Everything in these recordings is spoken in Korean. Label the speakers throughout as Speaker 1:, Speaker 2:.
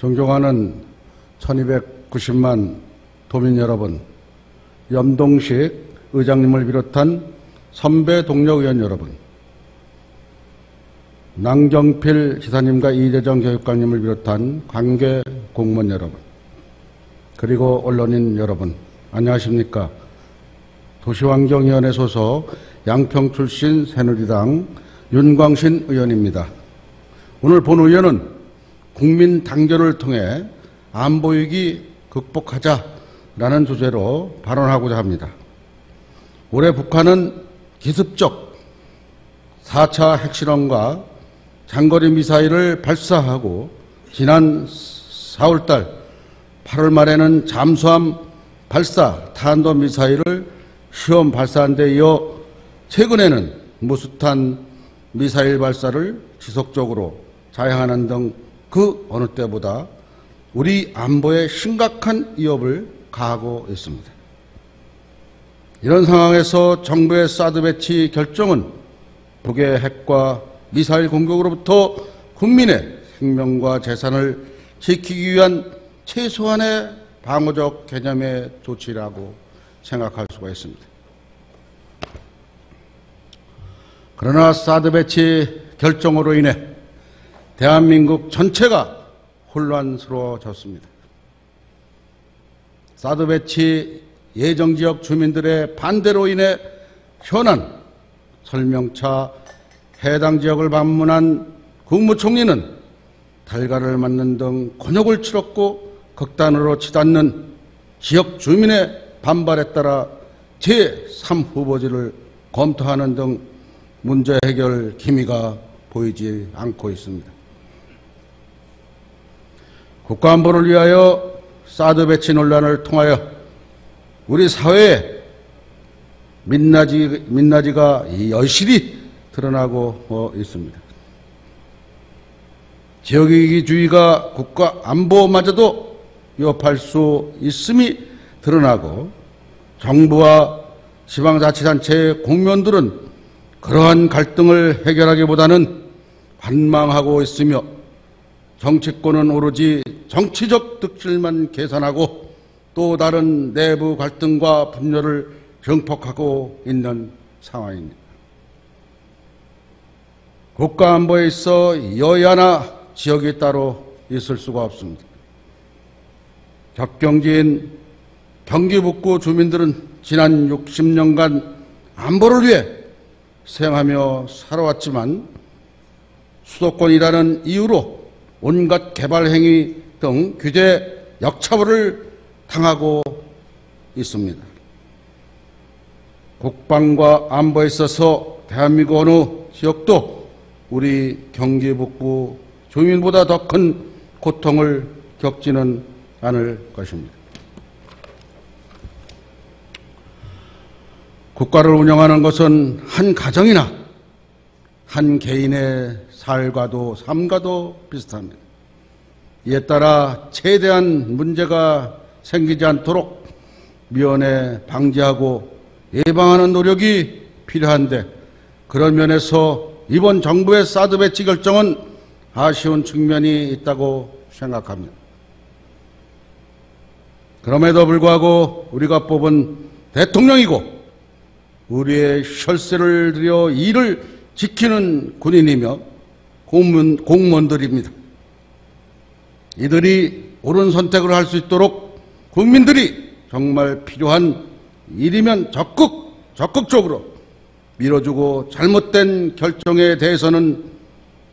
Speaker 1: 존경하는 1290만 도민 여러분, 염동식 의장님을 비롯한 선배 동료 의원 여러분, 남경필 지사님과 이재정 교육감님을 비롯한 관계 공무원 여러분, 그리고 언론인 여러분, 안녕하십니까. 도시환경위원회 소속 양평 출신 새누리당 윤광신 의원입니다. 오늘 본 의원은 국민 단결을 통해 안보위기 극복하자라는 주제로 발언하고자 합니다. 올해 북한은 기습적 4차 핵실험과 장거리 미사일을 발사하고 지난 4월달 8월 말에는 잠수함 발사 탄도미사일을 시험 발사한 데 이어 최근에는 무수탄 미사일 발사를 지속적으로 자행하는 등 그 어느 때보다 우리 안보에 심각한 위협을 가하고 있습니다. 이런 상황에서 정부의 사드 배치 결정은 북의 핵과 미사일 공격으로부터 국민의 생명과 재산을 지키기 위한 최소한의 방어적 개념의 조치라고 생각할 수가 있습니다. 그러나 사드 배치 결정으로 인해 대한민국 전체가 혼란스러워졌습니다. 사드 배치 예정지역 주민들의 반대로 인해 현안 설명차 해당 지역을 방문한 국무총리는 달걀을 맞는 등 곤욕을 치렀고 극단으로 치닫는 지역 주민의 반발에 따라 제3후보지를 검토하는 등 문제 해결 기미가 보이지 않고 있습니다. 국가안보를 위하여 사드 배치 논란을 통하여 우리 사회에 민낯이가 여실히 드러나고 있습니다. 지역이기주의가 국가안보마저도 위협할 수 있음이 드러나고 정부와 지방자치단체의 공무원들은 그러한 갈등을 해결하기보다는 관망하고 있으며 정치권은 오로지 정치적 득실만 계산하고 또 다른 내부 갈등과 분열을 증폭하고 있는 상황입니다. 국가안보에 있어 여야나 지역이 따로 있을 수가 없습니다. 접경지인 경기 북부 주민들은 지난 60년간 안보를 위해 생하며 살아왔지만 수도권이라는 이유로 온갖 개발 행위 등 규제 역차별을 당하고 있습니다. 국방과 안보에 있어서 대한민국 어느 지역도 우리 경기 북부 주민보다 더 큰 고통을 겪지는 않을 것입니다. 국가를 운영하는 것은 한 가정이나 한 개인의 삶과도 비슷합니다. 이에 따라 최대한 문제가 생기지 않도록 미연에 방지하고 예방하는 노력이 필요한데 그런 면에서 이번 정부의 사드 배치 결정은 아쉬운 측면이 있다고 생각합니다. 그럼에도 불구하고 우리가 뽑은 대통령이고 우리의 혈세를 들여 이를 지키는 군인이며 공무원들입니다. 이들이 옳은 선택을 할 수 있도록 국민들이 정말 필요한 일이면 적극적으로 밀어주고 잘못된 결정에 대해서는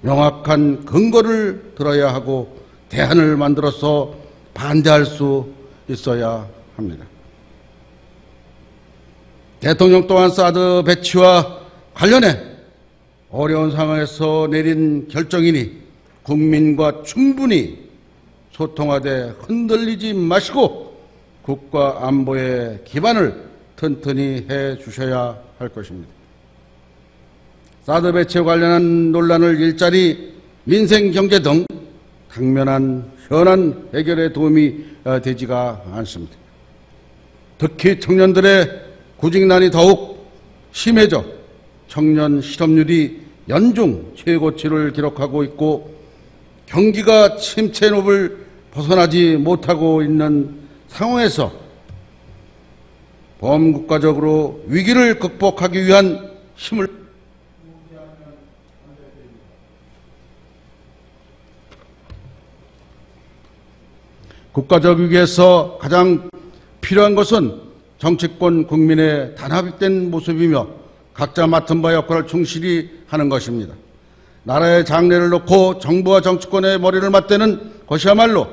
Speaker 1: 명확한 근거를 들어야 하고 대안을 만들어서 반대할 수 있어야 합니다. 대통령 또한 사드 배치와 관련해 어려운 상황에서 내린 결정이니 국민과 충분히 소통하되 흔들리지 마시고 국가 안보의 기반을 튼튼히 해 주셔야 할 것입니다. 사드 배치에 관련한 논란을 일자리, 민생, 경제 등 당면한 현안 해결에 도움이 되지가 않습니다. 특히 청년들의 구직난이 더욱 심해져 청년 실업률이 연중 최고치를 기록하고 있고 경기가 침체롭을 벗어나지 못하고 있는 상황에서 범국가적으로 위기를 극복하기 위한 힘을 국가적 위기에서 가장 필요한 것은 정치권 국민의 단합된 모습이며 각자 맡은 바 역할을 충실히 하는 것입니다. 나라의 장래를 놓고 정부와 정치권의 머리를 맞대는 것이야말로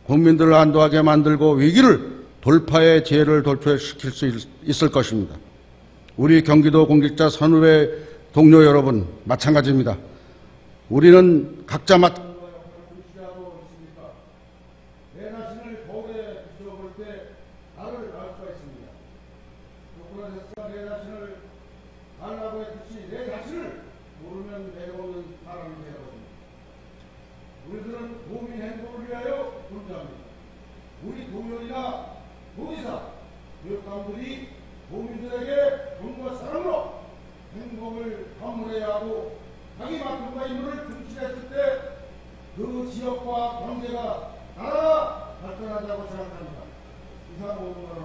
Speaker 1: 국민들을 안도하게 만들고 위기를 돌파의 지혜를 도출시킬 수 있을 것입니다. 우리 경기도 공직자 선후배 동료 여러분 마찬가지입니다. 우리는 각자 맡은 바 역할을 충실하고 있습니까? 내 자신을 거울에 비춰볼 때 나를 알 수가 있습니다. 소크라테스가 내 자신을 알라고 했듯이 내 자신을 모르면 배워오는 사람이 되거든요. 우리들은 도민 행복을 위하여 존재합니다. 우리 동료이나 도지사, 교육감들이 도민들에게 정부와 사랑으로 행복을 선물해야 하고 자기 맡은 바 임무를 충실했을 때 그 지역과 경제가 나라가 발전한다고 생각합니다. 이상 5분으로